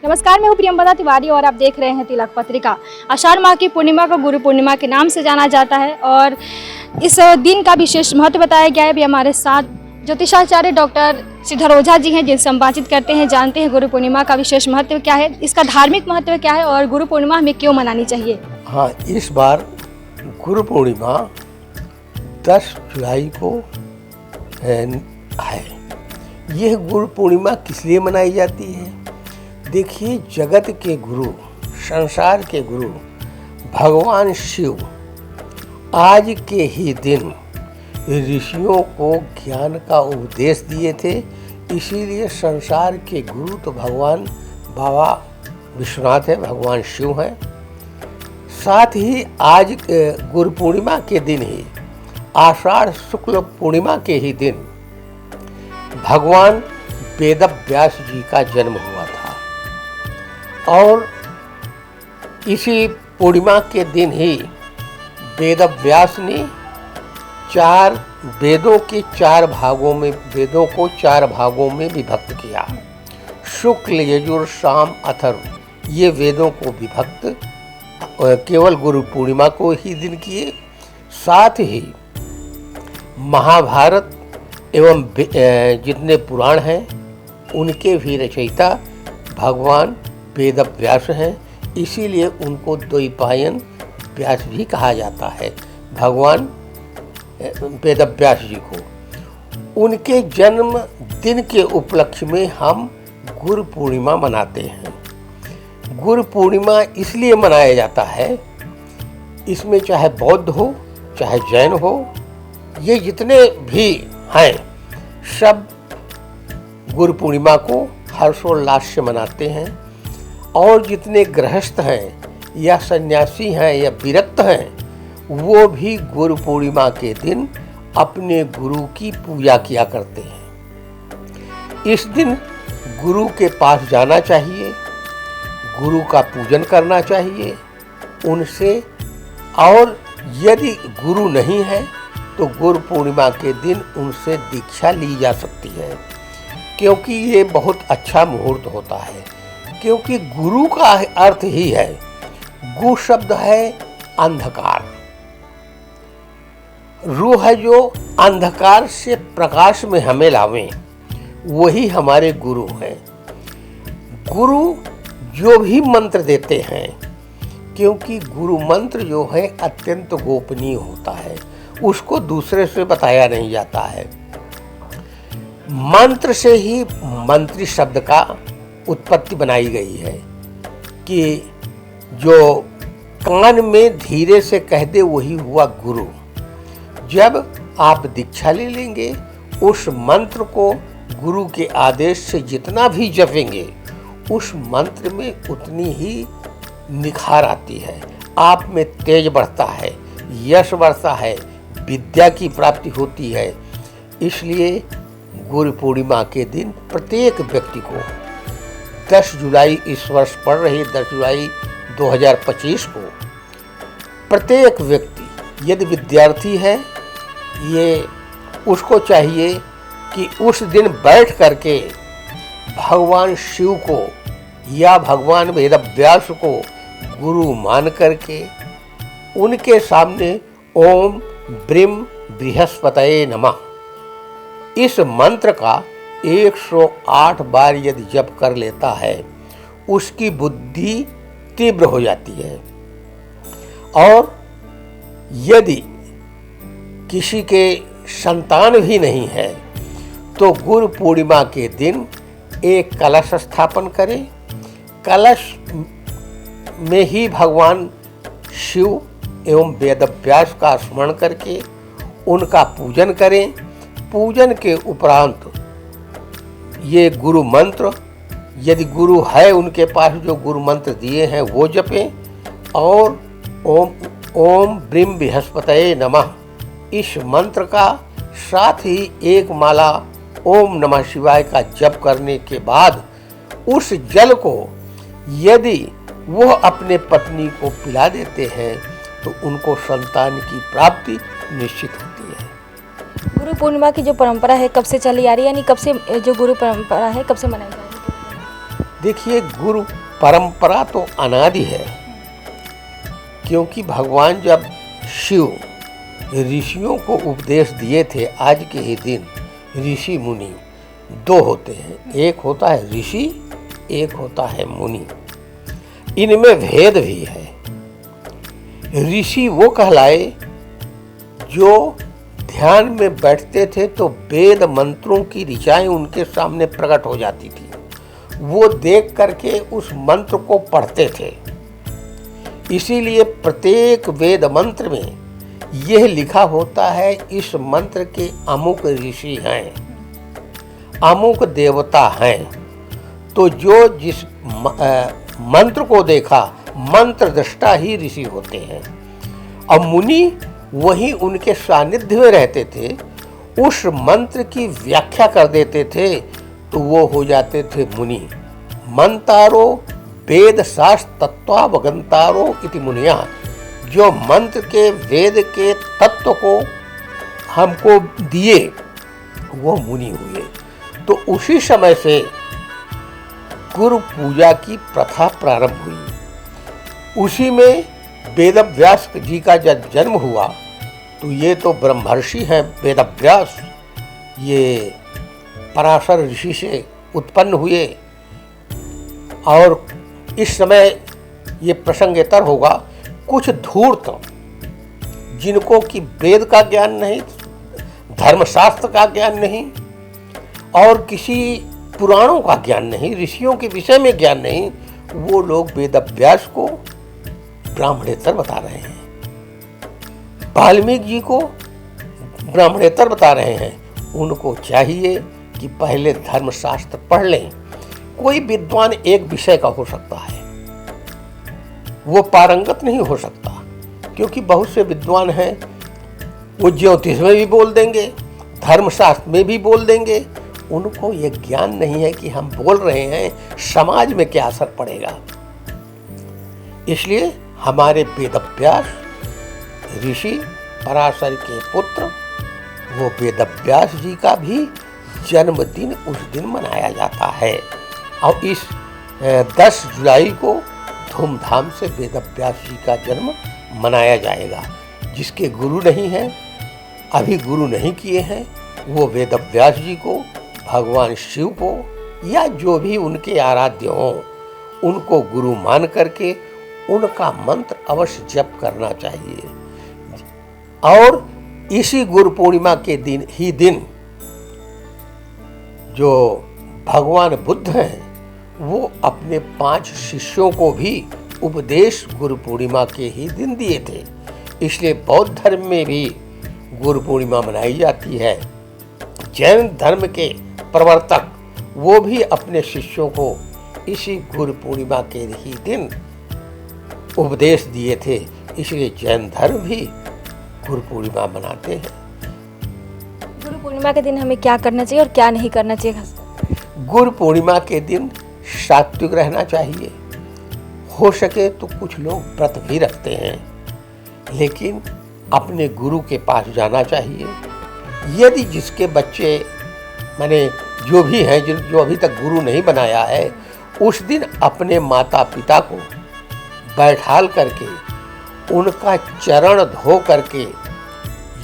नमस्कार, मैं हूँ प्रियंवदा तिवारी और आप देख रहे हैं तिलक पत्रिका। आषाढ़ माह की पूर्णिमा को गुरु पूर्णिमा के नाम से जाना जाता है और इस दिन का विशेष महत्व बताया गया है। भी हमारे साथ ज्योतिषाचार्य डॉक्टर श्रीधर ओझा जी हैं, जिनसे हम बातचीत करते हैं, जानते हैं गुरु पूर्णिमा का विशेष महत्व क्या है, इसका धार्मिक महत्व क्या है और गुरु पूर्णिमा हमें क्यों मनानी चाहिए। हाँ, इस बार गुरु पूर्णिमा 10 जुलाई को है। यह गुरु पूर्णिमा किस लिए मनाई जाती है? देखिए, जगत के गुरु, संसार के गुरु भगवान शिव आज के ही दिन ऋषियों को ज्ञान का उपदेश दिए थे। इसीलिए संसार के गुरु तो भगवान बाबा विश्वनाथ है, भगवान शिव हैं। साथ ही आज गुरु पूर्णिमा के दिन ही, आषाढ़ शुक्ल पूर्णिमा के ही दिन भगवान वेदव्यास जी का जन्म हुआ था और इसी पूर्णिमा के दिन ही वेदव्यास ने 4 वेदों के 4 भागों में, वेदों को 4 भागों में विभक्त किया। शुक्ल, यजुर, साम, अथर्व, ये वेदों को विभक्त केवल गुरु पूर्णिमा को ही दिन किए। साथ ही महाभारत एवं जितने पुराण हैं उनके भी रचयिता भगवान वेदव्यास हैं। इसीलिए उनको द्वैपायन व्यास भी कहा जाता है, भगवान वेदव्यास जी को। उनके जन्म दिन के उपलक्ष्य में हम गुरु पूर्णिमा मनाते हैं। गुरु पूर्णिमा इसलिए मनाया जाता है, इसमें चाहे बौद्ध हो चाहे जैन हो, ये जितने भी हैं सब गुरु पूर्णिमा को हर्षोल्लास से मनाते हैं। और जितने गृहस्थ हैं या सन्यासी हैं या विरक्त हैं, वो भी गुरु पूर्णिमा के दिन अपने गुरु की पूजा किया करते हैं। इस दिन गुरु के पास जाना चाहिए, गुरु का पूजन करना चाहिए उनसे। और यदि गुरु नहीं है तो गुरु पूर्णिमा के दिन उनसे दीक्षा ली जा सकती है, क्योंकि ये बहुत अच्छा मुहूर्त होता है। क्योंकि गुरु का अर्थ ही है, गु शब्द है अंधकार, रूह है जो अंधकार से प्रकाश में हमें लावें, वही हमारे गुरु हैं। गुरु जो भी मंत्र देते हैं, क्योंकि गुरु मंत्र जो है अत्यंत गोपनीय होता है, उसको दूसरे से बताया नहीं जाता है। मंत्र से ही मंत्री शब्द का उत्पत्ति बनाई गई है कि जो कान में धीरे से कह दे वही हुआ गुरु। जब आप दीक्षा ले लेंगे, उस मंत्र को गुरु के आदेश से जितना भी जपेंगे, उस मंत्र में उतनी ही निखार आती है, आप में तेज बढ़ता है, यश बढ़ता है, विद्या की प्राप्ति होती है। इसलिए गुरु पूर्णिमा के दिन प्रत्येक व्यक्ति को 10 जुलाई इस वर्ष पड़ रही 10 जुलाई 2025 को प्रत्येक व्यक्ति, यदि विद्यार्थी है, ये उसको चाहिए कि उस दिन बैठ करके भगवान शिव को या भगवान वेदव्यास को गुरु मान करके उनके सामने ओम ब्रीम बृहस्पतये नमः इस मंत्र का 108 बार यदि जप कर लेता है, उसकी बुद्धि तीव्र हो जाती है। और यदि किसी के संतान भी नहीं है तो गुरु पूर्णिमा के दिन एक कलश स्थापन करें। कलश में ही भगवान शिव एवं वेदव्यास का स्मरण करके उनका पूजन करें। पूजन के उपरांत ये गुरु मंत्र, यदि गुरु है उनके पास जो गुरु मंत्र दिए हैं वो जपें। और ओम ब्रीम बृहस्पतये नमः इस मंत्र का, साथ ही एक माला ओम नमः शिवाय का जप करने के बाद उस जल को यदि वह अपने पत्नी को पिला देते हैं तो उनको संतान की प्राप्ति निश्चित होती है। गुरु पूर्णिमा की जो परंपरा है कब से चली आ रही है, यानी कब से जो गुरु परंपरा है कब से मनाई जा रही है? देखिए, गुरु परंपरा तो अनादि है, क्योंकि भगवान जब शिव ऋषियों को उपदेश दिए थे, आज के ही दिन ऋषि मुनि दो होते हैं, एक होता है ऋषि, एक होता है मुनि। इनमें भेद भी है। ऋषि वो कहलाए जो ध्यान में बैठते थे तो वेद मंत्रों की ऋचाएं उनके सामने प्रकट हो जाती थी, वो देख करके उस मंत्र को पढ़ते थे। इसीलिए प्रत्येक वेद मंत्र में यह लिखा होता है, इस मंत्र के अमुक ऋषि हैं, अमुक देवता हैं। तो जो जिस मंत्र को देखा, मंत्र दृष्टा ही ऋषि होते हैं। अब मुनि वही उनके सानिध्य में रहते थे, उस मंत्र की व्याख्या कर देते थे, तो वो हो जाते थे मुनि। मंतारो वेद शास्त्र तत्वावगंतारो इति मुनिया, जो मंत्र के वेद के तत्व को हमको दिए वो मुनि हुए। तो उसी समय से गुरु पूजा की प्रथा प्रारंभ हुई। उसी में वेदव्यास जी का जब जन्म हुआ, तो ये तो ब्रह्मर्षि हैं वेदव्यास, ये पराशर ऋषि से उत्पन्न हुए। और इस समय ये प्रसंगेतर होगा, कुछ धूर्त जिनको कि वेद का ज्ञान नहीं, धर्मशास्त्र का ज्ञान नहीं और किसी पुराणों का ज्ञान नहीं, ऋषियों के विषय में ज्ञान नहीं, वो लोग वेदव्यास को ब्राह्मणेतर बता रहे हैं, वाल्मीकि जी को ब्राह्मणेतर बता रहे हैं। उनको चाहिए कि पहले धर्मशास्त्र पढ़ लें। कोई विद्वान एक विषय का हो सकता है, वो पारंगत नहीं हो सकता, क्योंकि बहुत से विद्वान हैं, वो ज्योतिष में भी बोल देंगे, धर्मशास्त्र में भी बोल देंगे। उनको ये ज्ञान नहीं है कि हम बोल रहे हैं समाज में क्या असर पड़ेगा। इसलिए हमारे वेदव्यास ऋषि पराशर के पुत्र वो वेदव्यास जी का भी जन्मदिन उस दिन मनाया जाता है। और इस 10 जुलाई को धूमधाम से वेदव्यास जी का जन्म मनाया जाएगा। जिसके गुरु नहीं हैं, अभी गुरु नहीं किए हैं, वो वेदव्यास जी को, भगवान शिव को या जो भी उनके आराध्य हों, उनको गुरु मान करके उनका मंत्र अवश्य जप करना चाहिए। और इसी गुरु पूर्णिमा के दिन जो भगवान बुद्ध हैं, वो अपने 5 शिष्यों को भी उपदेश गुरु पूर्णिमा के ही दिन दिए थे। इसलिए बौद्ध धर्म में भी गुरु पूर्णिमा मनाई जाती है। जैन धर्म के प्रवर्तक वो भी अपने शिष्यों को इसी गुरु पूर्णिमा के ही दिन उपदेश दिए थे। इसलिए जैन धर्म भी गुरु पूर्णिमा मनाते हैं। गुरु पूर्णिमा के दिन हमें क्या करना चाहिए और क्या नहीं करना चाहिए? गुरु पूर्णिमा के दिन सात्विक रहना चाहिए। हो सके तो कुछ लोग व्रत भी रखते हैं, लेकिन अपने गुरु के पास जाना चाहिए। यदि जिसके बच्चे माने जो भी हैं, जो अभी तक गुरु नहीं बनाया है, उस दिन अपने माता पिता को बैठाल करके उनका चरण धो करके,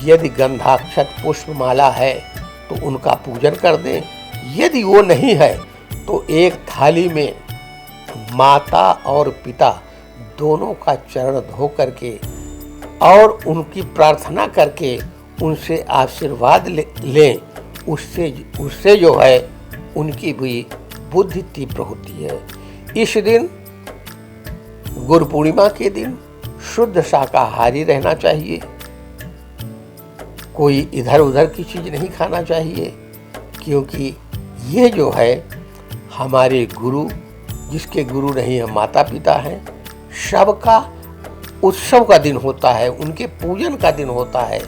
यदि गंधाक्षत पुष्पमाला है तो उनका पूजन कर दें। यदि वो नहीं है तो एक थाली में माता और पिता दोनों का चरण धो करके और उनकी प्रार्थना करके उनसे आशीर्वाद लें। उससे जो है उनकी भी बुद्धि तीव्र होती है। इस दिन गुरु पूर्णिमा के दिन शुद्ध शाकाहारी रहना चाहिए। कोई इधर उधर की चीज़ नहीं खाना चाहिए, क्योंकि ये जो है हमारे गुरु, जिसके गुरु नहीं है माता पिता हैं, सबका उत्सव का दिन होता है, उनके पूजन का दिन होता है।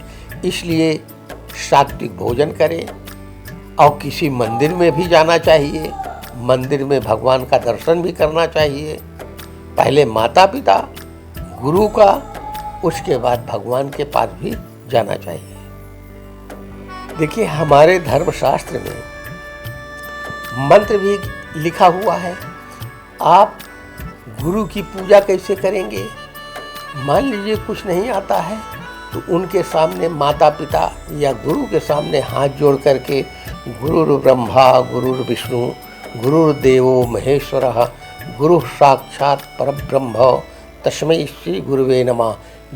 इसलिए सात्विक भोजन करें और किसी मंदिर में भी जाना चाहिए, मंदिर में भगवान का दर्शन भी करना चाहिए। पहले माता पिता गुरु का, उसके बाद भगवान के पास भी जाना चाहिए। देखिए, हमारे धर्मशास्त्र में मंत्र भी लिखा हुआ है, आप गुरु की पूजा कैसे करेंगे? मान लीजिए कुछ नहीं आता है तो उनके सामने माता पिता या गुरु के सामने हाथ जोड़ करके गुरुर् ब्रह्मा गुरुर् विष्णु गुरुर्देवो महेश्वरः गुरु साक्षात परब्रह्म तस्मै श्री गुरुवे नमः।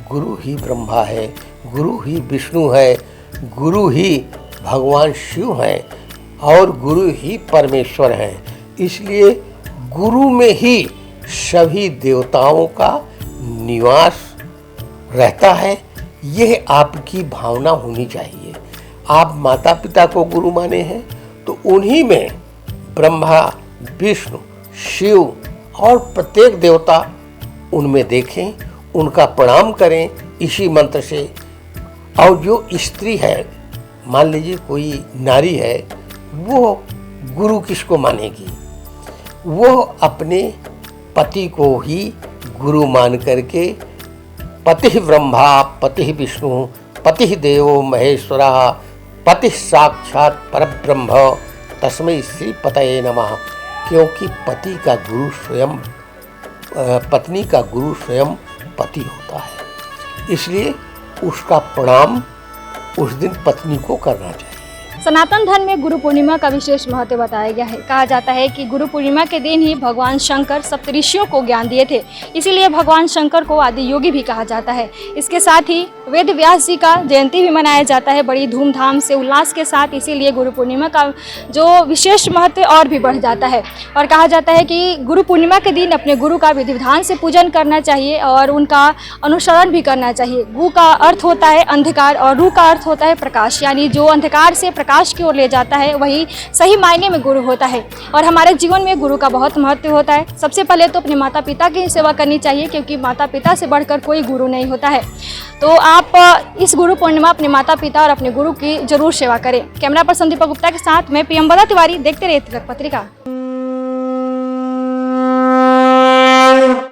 गुरु ही ब्रह्मा है, गुरु ही विष्णु है, गुरु ही भगवान शिव हैं और गुरु ही परमेश्वर हैं। इसलिए गुरु में ही सभी देवताओं का निवास रहता है। यह आपकी भावना होनी चाहिए। आप माता पिता को गुरु माने हैं तो उन्हीं में ब्रह्मा विष्णु शिव और प्रत्येक देवता उनमें देखें, उनका प्रणाम करें इसी मंत्र से। और जो स्त्री है, मान लीजिए कोई नारी है, वो गुरु किसको मानेगी? वो अपने पति को ही गुरु मान करके पति ब्रह्मा पति विष्णु पति देवो महेश्वरः पति साक्षात परब्रह्म तस्मै श्री पतये नमः। क्योंकि पति का गुरु स्वयं पत्नी का गुरु स्वयं पति होता है, इसलिए उसका प्रणाम उस दिन पत्नी को करना चाहिए। सनातन धर्म में गुरु पूर्णिमा का विशेष महत्व बताया गया है। कहा जाता है कि गुरु पूर्णिमा के दिन ही भगवान शंकर सप्तऋषियों को ज्ञान दिए थे, इसीलिए भगवान शंकर को आदि योगी भी कहा जाता है। इसके साथ ही वेद व्यास जी का जयंती भी मनाया जाता है बड़ी धूमधाम से उल्लास के साथ, इसीलिए गुरु पूर्णिमा का जो विशेष महत्व और भी बढ़ जाता है। और कहा जाता है कि गुरु पूर्णिमा के दिन अपने गुरु का विधि विधान से पूजन करना चाहिए और उनका अनुसरण भी करना चाहिए। गु का अर्थ होता है अंधकार और रू का अर्थ होता है प्रकाश, यानी जो अंधकार से प्रकाश की ओर ले जाता है वही सही मायने में गुरु होता है। और हमारे जीवन में गुरु का बहुत महत्व होता है। सबसे पहले तो अपने माता पिता की सेवा करनी चाहिए, क्योंकि माता पिता से बढ़कर कोई गुरु नहीं होता है। तो आप इस गुरु पूर्णिमा अपने माता पिता और अपने गुरु की जरूर सेवा करें। कैमरा पर्सन दीपक गुप्ता के साथ मैं प्रियंवदा तिवारी, देखते रहिए तिलक पत्रिका।